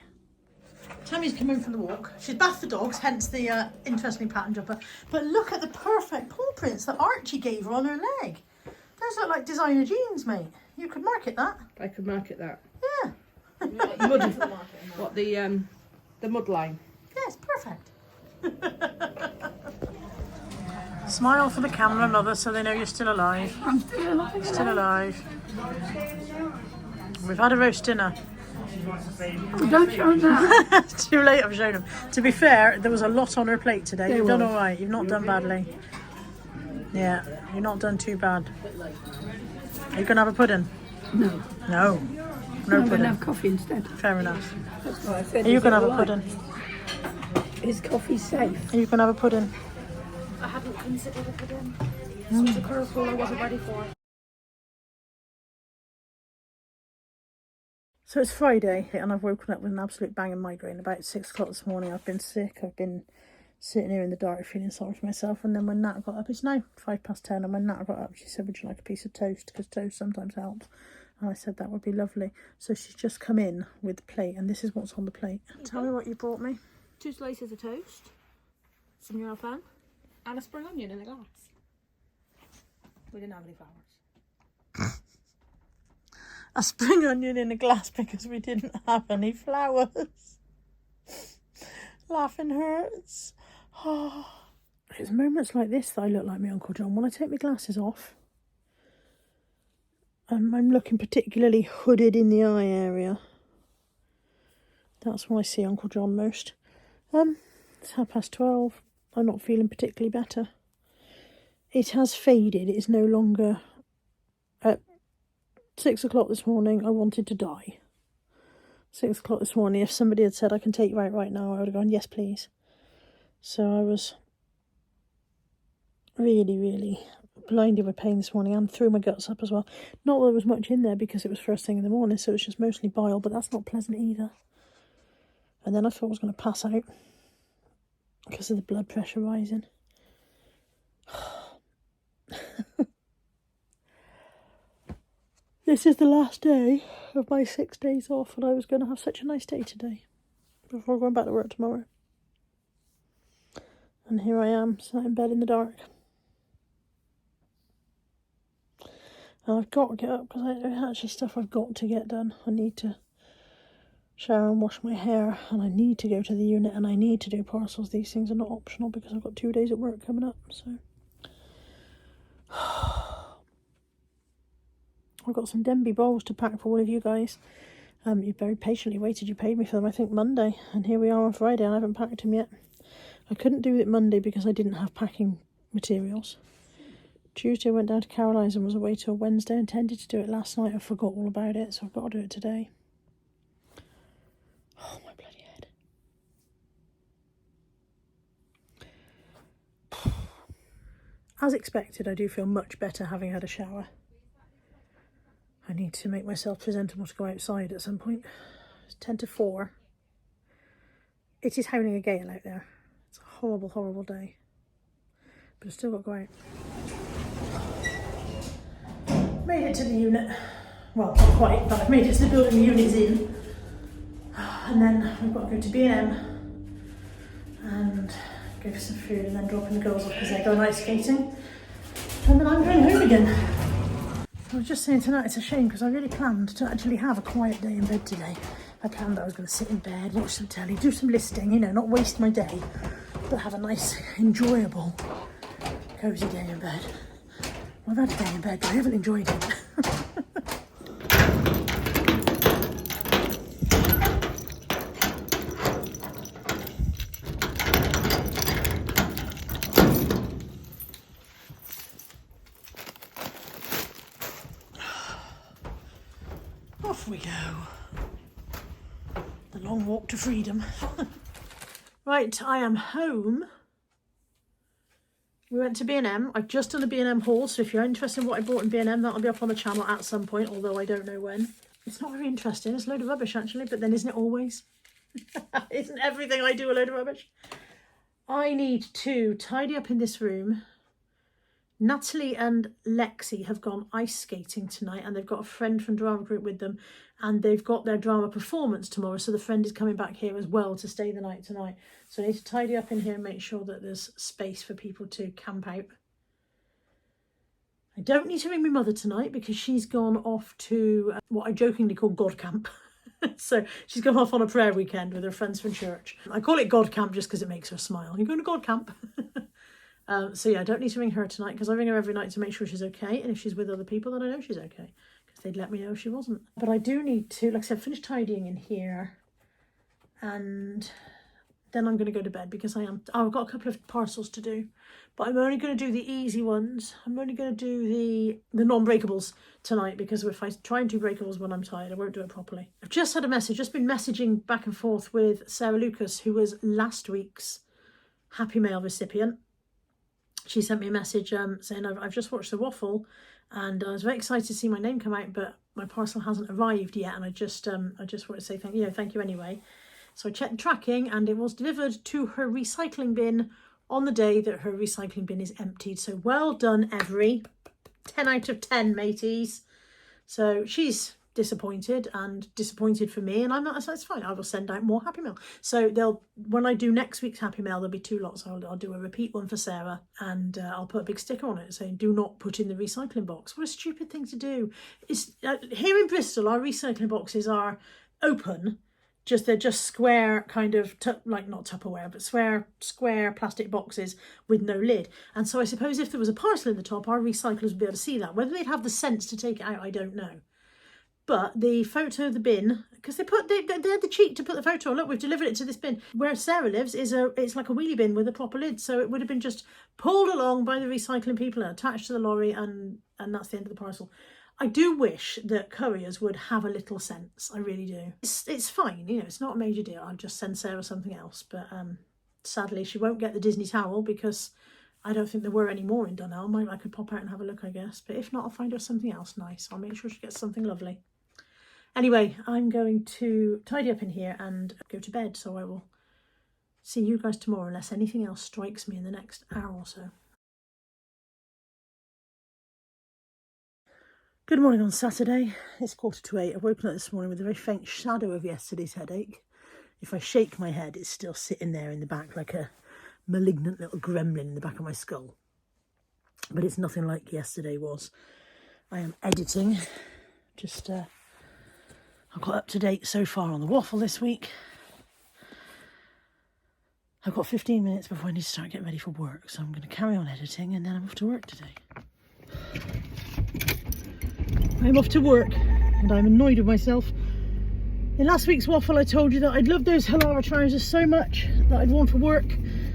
Tammy's come home from the walk. She's bathed the dogs, hence the interesting pattern jumper. But look at the perfect paw prints that Archie gave her on her leg. Those look like designer jeans, mate. You could market that. I could market that. Yeah. What, the mud line? Yes, perfect. Smile for the camera, mother, so they know you're still alive. I'm still alive. Still alive. We've had a roast dinner. Don't show that. It's too late, I've shown them. To be fair, there was a lot on her plate today. You've done all right. You've not done badly. Yeah, you've not done too bad. Are you going to have a pudding? No. No. No I'm going pudding. to have coffee instead. Fair enough. That's what I said. Are you going to have a Is it pudding? alright? Is coffee safe? Are you going to have a pudding? I hadn't considered a pudding. This was a curveball I wasn't ready for. So it's Friday and I've woken up with an absolute banging migraine. About 6 o'clock this morning I've been sick. I've been sitting here in the dark feeling sorry for myself. And then when Nat got up, it's now 10:05, and when Nat got up she said, would you like a piece of toast? Because toast sometimes helps. And I said that would be lovely. So she's just come in with the plate and this is what's on the plate. Tell me what you brought me. 2 slices of toast, some Euro pan, and a spring onion in a glass. We didn't have any flowers. A spring onion in a glass because we didn't have any flowers. Laughing hurts. Oh. It's moments like this that I look like my Uncle John. When I take my glasses off, I'm looking particularly hooded in the eye area. That's when I see Uncle John most. It's 12:30. I'm not feeling particularly better. It has faded. It is no longer at 6 o'clock this morning. I wanted to die. 6 o'clock this morning. If somebody had said I can take you out right now, I would have gone, yes, please. So I was really, really blinded with pain this morning and threw my guts up as well. Not that there was much in there because it was first thing in the morning, so it was just mostly bile, but that's not pleasant either. And then I thought I was going to pass out because of the blood pressure rising. This is the last day of my 6 days off, and I was going to have such a nice day today before going back to work tomorrow. And here I am, sat in bed in the dark. And I've got to get up because there's actually stuff I've got to get done. I need to shower and wash my hair, and I need to go to the unit, and I need to do parcels. These things are not optional because I've got 2 days at work coming up, so I've got some Denby bowls to pack for all of you guys. You very patiently waited. You paid me for them, I think, Monday, and here we are on Friday and I haven't packed them yet. I couldn't do it Monday because I didn't have packing materials. Tuesday I went down to Caroline's and was away till Wednesday. I intended to do it last night. I forgot all about it, so I've got to do it today. Oh, my bloody head. As expected, I do feel much better having had a shower. I need to make myself presentable to go outside at some point. It's 4:10. It is howling a gale out there. It's a horrible, horrible day. But I've still got to go out. Made it to the unit. Well, not quite, but I've made it to the building the unit's in. And then I've got to go to B&M and go for some food and then dropping the girls off because they're going ice skating. And then I'm going home again. I was just saying tonight, it's a shame because I really planned to actually have a quiet day in bed today. I planned that I was going to sit in bed, watch some telly, do some listing, you know, not waste my day, but have a nice, enjoyable, cosy day in bed. Well, I've had a day in bed, but I haven't enjoyed it. Off we go. The long walk to freedom. Right, I am home We went to B&M. I've just done a B&M haul, so if you're interested in what I bought in B&M, that'll be up on the channel at some point, although I don't know when. It's not very interesting. It's a load of rubbish, actually, but then isn't it always? Isn't everything I do a load of rubbish? I need to tidy up in this room. Natalie and Lexi have gone ice skating tonight, and they've got a friend from drama group with them, and they've got their drama performance tomorrow, so the friend is coming back here as well to stay the night tonight. So I need to tidy up in here and make sure that there's space for people to camp out. I don't need to ring my mother tonight because she's gone off to what I jokingly call God Camp. So she's gone off on a prayer weekend with her friends from church. I call it God Camp just because it makes her smile. You're going to God Camp? So yeah, I don't need to ring her tonight because I ring her every night to make sure she's okay. And if she's with other people, then I know she's okay because they'd let me know if she wasn't. But I do need to, like I said, finish tidying in here. And then I'm going to go to bed because I've got a couple of parcels to do. But I'm only going to do the easy ones. I'm only going to do the non-breakables tonight because if I try and do breakables when I'm tired, I won't do it properly. I've just had a message, just been messaging back and forth with Sarah Lucas, who was last week's Happy Mail recipient. She sent me a message saying, I've just watched the Waffle and I was very excited to see my name come out, but my parcel hasn't arrived yet. And I just want to say thank you anyway. So I checked the tracking and it was delivered to her recycling bin on the day that her recycling bin is emptied. So well done, Every. 10 out of 10, mateys. So she's disappointed and disappointed for me, and I'm not, so it's fine. I will send out more Happy Mail. So when I do next week's Happy Mail, there'll be 2 lots. I'll do a repeat one for Sarah, and I'll put a big sticker on it saying do not put in the recycling box. What a stupid thing to do. It's here in Bristol, our recycling boxes are open. They're just square kind of, like not Tupperware, but square plastic boxes with no lid. And so I suppose if there was a parcel in the top, our recyclers would be able to see that. Whether they'd have the sense to take it out, I don't know. But the photo of the bin, because they had the cheek to put the photo on. Look, we've delivered it to this bin. Where Sarah lives it's like a wheelie bin with a proper lid. So it would have been just pulled along by the recycling people and attached to the lorry, and that's the end of the parcel. I do wish that couriers would have a little sense. I really do. It's fine, you know, it's not a major deal. I'll just send Sarah something else. But sadly, she won't get the Disney towel because I don't think there were any more in Dunelm. I could pop out and have a look, I guess. But if not, I'll find her something else nice. I'll make sure she gets something lovely. Anyway, I'm going to tidy up in here and go to bed. So I will see you guys tomorrow unless anything else strikes me in the next hour or so. Good morning on Saturday. It's 7:45. I've woken up this morning with a very faint shadow of yesterday's headache. If I shake my head, it's still sitting there in the back like a malignant little gremlin in the back of my skull. But it's nothing like yesterday was. I am editing. I've got up to date so far on the Waffle this week. I've got 15 minutes before I need to start getting ready for work. So I'm going to carry on editing and then I'm off to work today. I'm off to work and I'm annoyed with myself. In last week's Waffle I told you that I'd loved those Halara trousers so much that I'd worn for work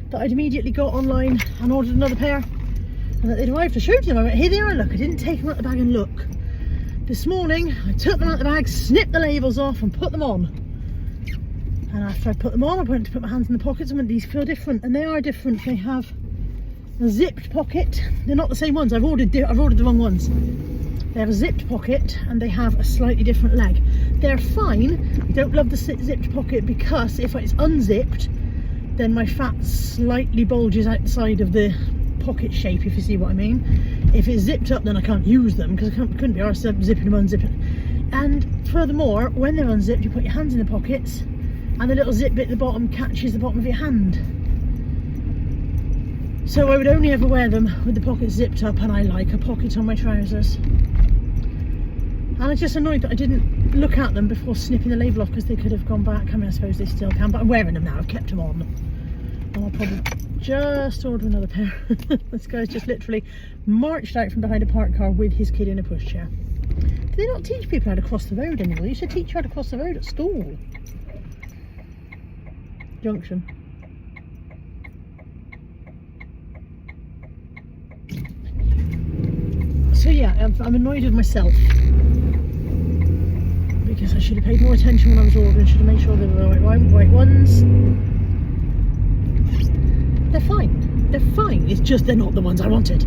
that I'd immediately got online and ordered another pair, and that they'd arrived. I showed them. I went, here they are, look. I didn't take them out the bag and look. This morning I took them out the bag, snipped the labels off and put them on. And after I put them on, I went to put my hands in the pockets and went, these feel different. And they are different. They have a zipped pocket. They're not the same ones. I've ordered the wrong ones. They have a zipped pocket and they have a slightly different leg. They're fine. I don't love the zipped pocket because if it's unzipped, then my fat slightly bulges outside of the pocket shape, if you see what I mean. If it's zipped up, then I can't use them because I couldn't be arsed zipping them, unzipping. And furthermore, when they're unzipped, you put your hands in the pockets and the little zip bit at the bottom catches the bottom of your hand. So I would only ever wear them with the pockets zipped up, and I like a pocket on my trousers. And I'm just annoyed that I didn't look at them before snipping the label off because they could have gone back. I mean, I suppose they still can, but I'm wearing them now. I've kept them on. And I'll probably just order another pair. This guy's just literally marched out from behind a parked car with his kid in a pushchair. Do they not teach people how to cross the road anymore? They used to teach you how to cross the road at school. Junction. So yeah, I'm annoyed with myself because I should have paid more attention when I was ordering. Should have made sure they were the right ones. They're fine. They're fine, it's just they're not the ones I wanted.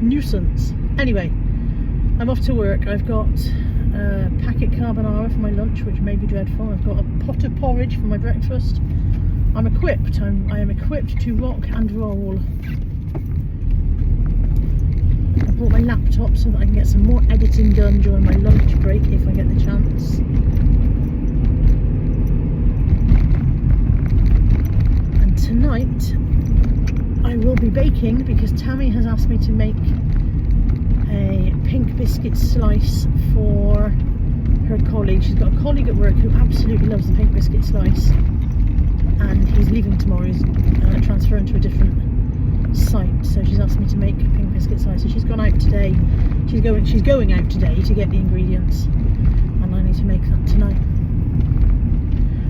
Nuisance. Anyway, I'm off to work. I've got packet carbonara for my lunch, which may be dreadful. I've got a pot of porridge for my breakfast. I'm equipped. I am equipped to rock and roll. I brought my laptop so that I can get some more editing done during my lunch break if I get the chance. And tonight I will be baking because Tammy has asked me to make a pink biscuit slice for her colleague. She's got a colleague at work who absolutely loves the pink biscuit slice, and he's leaving tomorrow. He's transferring to a different site, so she's asked me to make pink biscuit slice. So she's gone out today. She's going out today to get the ingredients, and I need to make that tonight.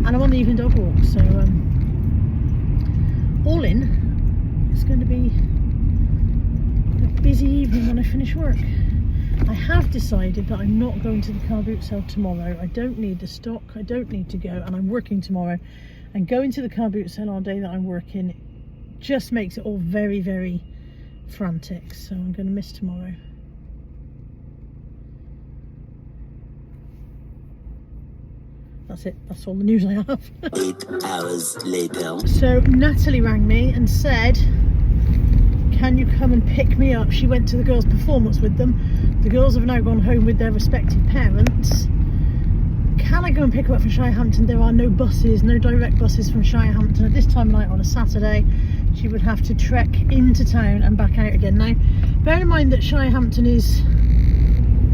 And I'm on the evening dog walk, so all in, it's going to be a busy evening when I finish work. I have decided that I'm not going to the car boot sale tomorrow. I don't need the stock, I don't need to go, and I'm working tomorrow. And going to the car boot sale on the day that I'm working just makes it all very, very frantic. So I'm going to miss tomorrow. That's it, that's all the news I have. 8 hours later. So Natalie rang me and said, can you come and pick me up? She went to the girls' performance with them. The girls have now gone home with their respective parents. Can I go and pick her up from Shirehampton? There are no buses, no direct buses from Shirehampton at this time of night on a Saturday. She would have to trek into town and back out again. Now, bear in mind that Shirehampton is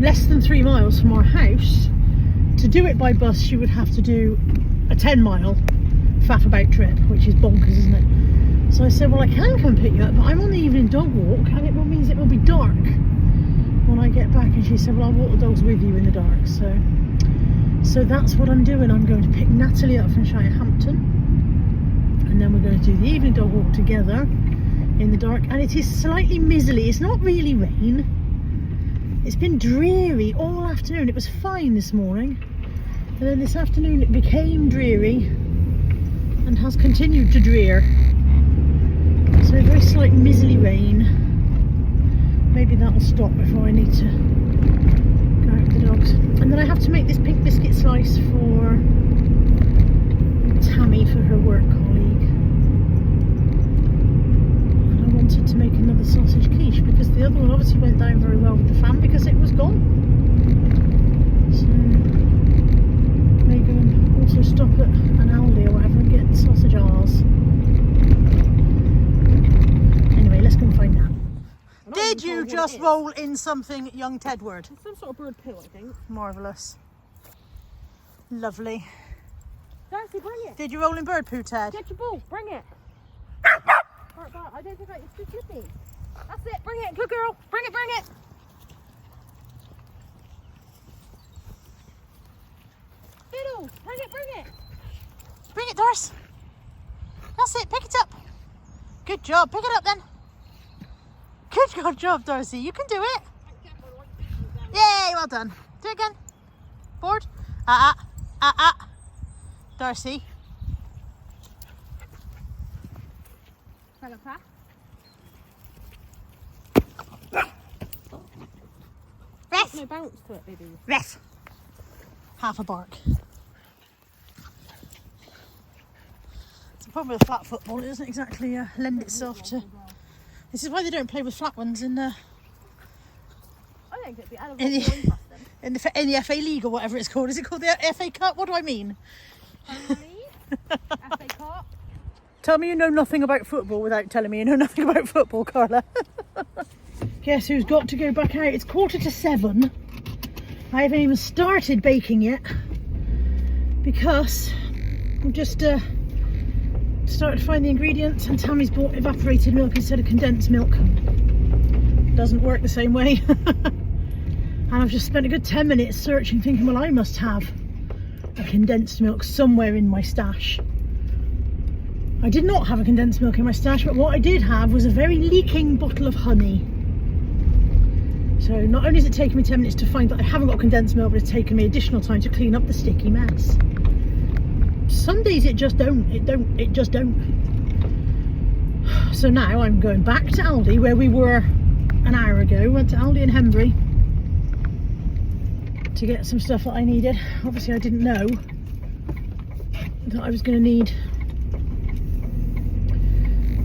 less than 3 miles from our house. To do it by bus, she would have to do a 10-mile faff-about trip, which is bonkers, isn't it? So I said, well, I can come pick you up, but I'm on the evening dog walk, and it means it will be dark when I get back. And she said, well, I'll walk the dogs with you in the dark. So that's what I'm doing. I'm going to pick Natalie up from Shirehampton, and then we're going to do the evening dog walk together in the dark. And it is slightly miserly. It's not really rain. It's been dreary all afternoon. It was fine this morning, and then this afternoon it became dreary and has continued to drear. So a very slight miserly rain. Maybe that'll stop before I need to go out with the dogs. And then I have to make this pink biscuit slice for Tammy for her work colleague. And I wanted to make another sausage quiche because the other one obviously went down very well with the fan because it was gone. So may go and also stop at an Aldi or whatever and get sausage R's. Anyway, let's go and find that. Did you just roll in something, young Tedward? It's some sort of bird poo, I think. Marvellous. Lovely. Darcy, bring it. Did you roll in bird poo, Ted? Get your ball, bring it. I don't think it's too chippy. That's it, bring it, good girl. Bring it, bring it. Fiddle, bring it, bring it. Bring it, Darcy. That's it, pick it up. Good job, pick it up then. Good job, Darcy. You can do it. Yay, well done. Do it again. Board. Darcy. Ref. No bounce to it, baby. Ref. Half a bark. It's a problem with flat football. It doesn't exactly lend itself to. This is why they don't play with flat ones in I think it'd be out of in the FA League or whatever it's called. Is it called the FA Cup? What do I mean? FA Cup. Tell me you know nothing about football without telling me you know nothing about football, Carla. Guess who's got to go back out? It's 7:15. I haven't even started baking yet because I'm just started to find the ingredients, and Tammy's bought evaporated milk instead of condensed milk. Doesn't work the same way. And I've just spent a good 10 minutes searching, thinking, well, I must have a condensed milk somewhere in my stash. I did not have a condensed milk in my stash, but what I did have was a very leaking bottle of honey. So not only has it taken me 10 minutes to find that I haven't got condensed milk, but it's taken me additional time to clean up the sticky mess. Some days it just don't. It just don't. So now I'm going back to Aldi where we were an hour ago. Went to Aldi in Henbury to get some stuff that I needed. Obviously I didn't know that I was going to need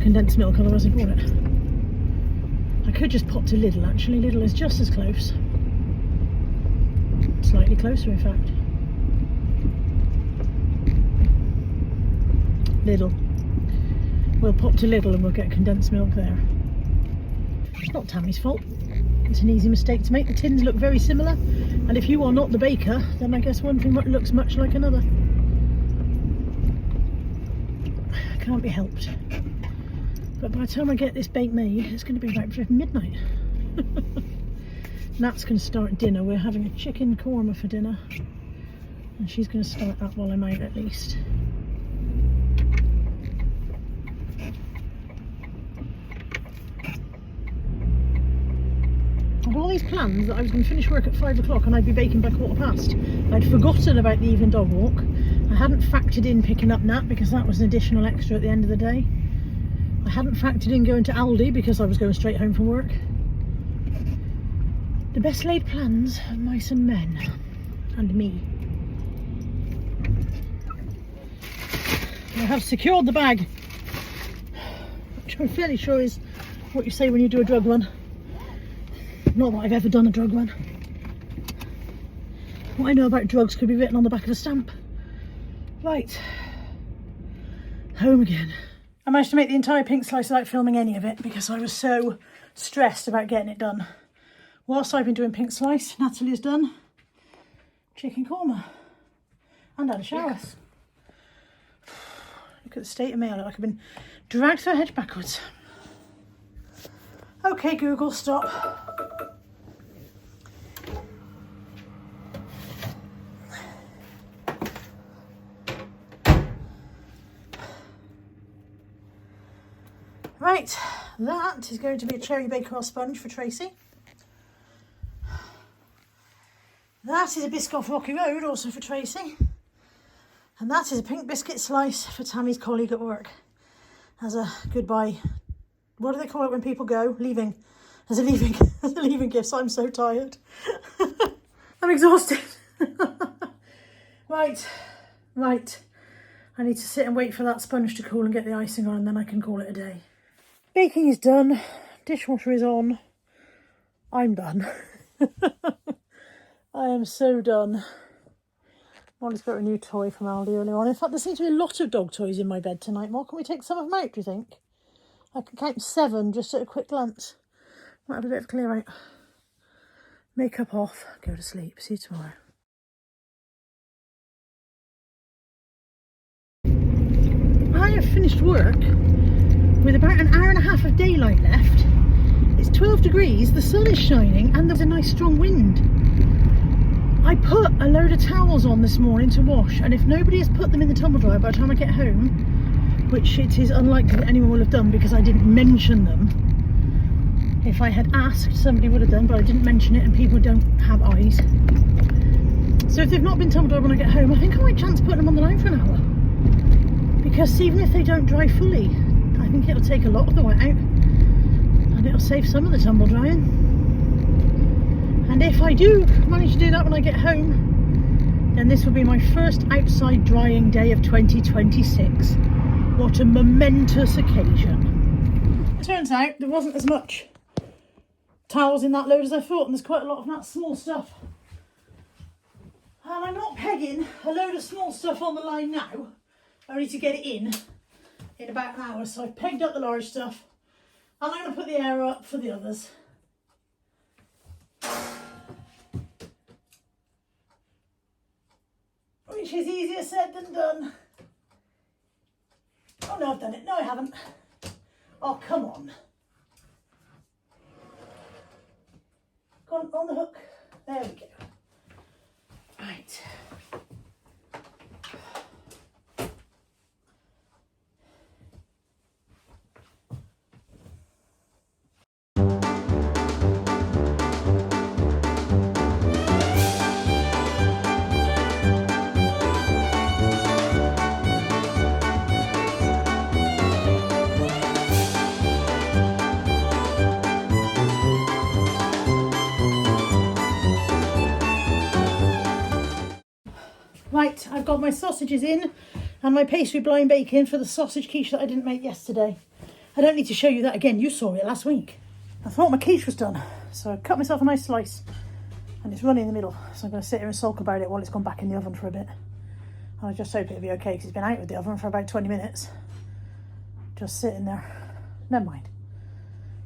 condensed milk, otherwise I bought it. I could just pop to Lidl actually. Lidl is just as close. Slightly closer in fact. Lidl. We'll pop to Lidl and we'll get condensed milk there. It's not Tammy's fault. It's an easy mistake to make. The tins look very similar, and if you are not the baker, then I guess one thing looks much like another. Can't be helped. But by the time I get this bake made, it's going to be about midnight. Nat's going to start dinner. We're having a chicken korma for dinner, and she's going to start that while I'm out at least. I had all these plans that I was going to finish work at 5 o'clock and I'd be baking by 1:15. I'd forgotten about the evening dog walk. I hadn't factored in picking up Nat because that was an additional extra at the end of the day. I hadn't factored in going to Aldi because I was going straight home from work. The best laid plans of mice and men. And me. I have secured the bag, which I'm fairly sure is what you say when you do a drug run. Not that I've ever done a drug run. What I know about drugs could be written on the back of a stamp. Right. Home again. I managed to make the entire pink slice without filming any of it because I was so stressed about getting it done. Whilst I've been doing pink slice, Natalie's done chicken korma and had a shower. Yes. Look at the state of me. I look like I've been dragged through a hedge backwards. Okay, Google, stop. Right, that is going to be a cherry Bakewell sponge for Tracy. That is a Biscoff Rocky Road, also for Tracy. And that is a pink biscuit slice for Tammy's colleague at work. As a goodbye, what do they call it when people go? Leaving. As a leaving gift. So I'm so tired. I'm exhausted. Right. I need to sit and wait for that sponge to cool and get the icing on, and then I can call it a day. Baking is done. Dishwasher is on. I'm done. I am so done. Molly's got a new toy from Aldi earlier on. In fact, there seems to be a lot of dog toys in my bed tonight. More, can we take some of them out, do you think? I can count 7 just at a quick glance. Might have a bit of a clear out. Makeup off, go to sleep. See you tomorrow. I have finished work with about an hour and a half of daylight left. It's 12 degrees, the sun is shining, and there's a nice strong wind. I put a load of towels on this morning to wash, and if nobody has put them in the tumble dryer by the time I get home, which it is unlikely that anyone will have done because I didn't mention them. If I had asked, somebody would have done, but I didn't mention it, and people don't have eyes. So if they've not been tumble dried when I get home, I think I might chance putting them on the line for an hour. Because even if they don't dry fully, I think it'll take a lot of the wet out, and it'll save some of the tumble drying. And if I do manage to do that when I get home, then this will be my first outside drying day of 2026. What a momentous occasion. It turns out there wasn't as much towels in that load as I thought, and there's quite a lot of that small stuff. And I'm not pegging a load of small stuff on the line now, only to get it in about an hour. So I've pegged up the large stuff, and I'm going to put the air up for the others. Which is easier said than done. Oh no, I've done it. No, I haven't. Oh, come on. Go on the hook. There we go. Right. Right, I've got my sausages in and my pastry blind bacon for the sausage quiche that I didn't make yesterday. I don't need to show you that again, you saw it last week. I thought my quiche was done, so I cut myself a nice slice and it's runny in the middle, so I'm going to sit here and sulk about it while it's gone back in the oven for a bit. And I just hope it'll be okay because it's been out of the oven for about 20 minutes. Just sitting there. Never mind.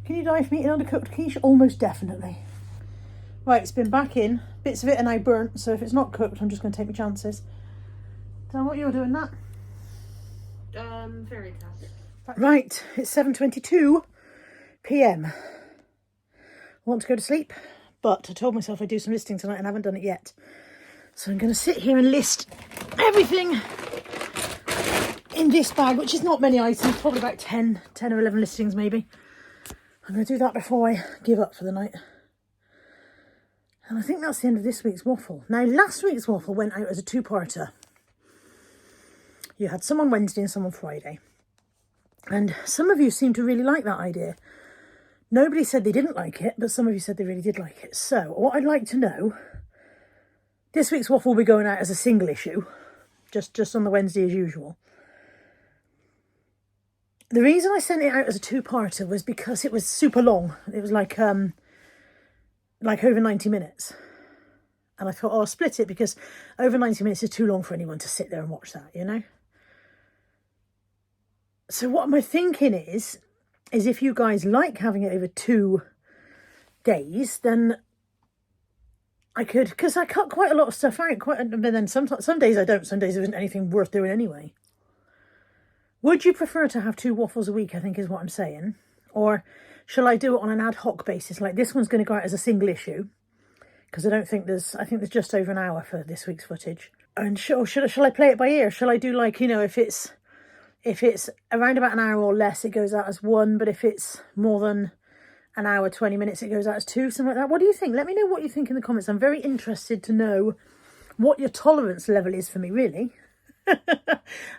Can you die from eating undercooked quiche? Almost definitely. Right, it's been back in. Bits of it are now burnt, so if it's not cooked, I'm just going to take my chances. Dan, what you're doing, that? Fairy tale. Right, it's 7:22 p.m. I want to go to sleep, but I told myself I'd do some listing tonight and I haven't done it yet. So I'm going to sit here and list everything in this bag, which is not many items, probably about 10 or 11 listings maybe. I'm going to do that before I give up for the night. And I think that's the end of this week's waffle. Now, last week's waffle went out as a two-parter. You had some on Wednesday and some on Friday. And some of you seem to really like that idea. Nobody said they didn't like it, but some of you said they really did like it. So, what I'd like to know, this week's waffle will be going out as a single issue, just on the Wednesday as usual. The reason I sent it out as a two-parter was because it was super long. It was like over 90 minutes. And I thought, oh, I'll split it because over 90 minutes is too long for anyone to sit there and watch that, you know? So what my thinking is if you guys like having it over 2 days, then I could, because I cut quite a lot of stuff out, but then some days I don't, some days there isn't anything worth doing anyway. Would you prefer to have 2 waffles a week, I think is what I'm saying? Or shall I do it on an ad hoc basis? Like this one's going to go out as a single issue, because I think there's just over an hour for this week's footage. And shall I play it by ear? Shall I do like, you know, if it's around about an hour or less, it goes out as 1. But if it's more than an hour, 20 minutes, it goes out as 2, something like that. What do you think? Let me know what you think in the comments. I'm very interested to know what your tolerance level is for me, really.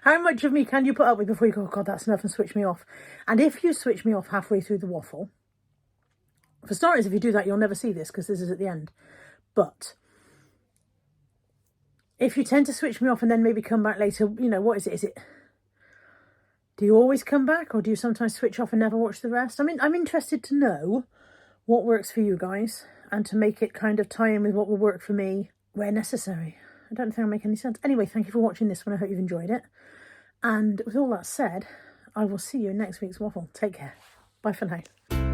How much of me can you put up with before you go, oh God, that's enough, and switch me off? And if you switch me off halfway through the waffle, for starters, if you do that, you'll never see this because this is at the end. But if you tend to switch me off and then maybe come back later, you know, what is it? Do you always come back, or do you sometimes switch off and never watch the rest? I mean, I'm interested to know what works for you guys and to make it kind of tie in with what will work for me where necessary. I don't think I'll make any sense. Anyway, thank you for watching this one. I hope you've enjoyed it. And with all that said, I will see you in next week's waffle. Take care. Bye for now.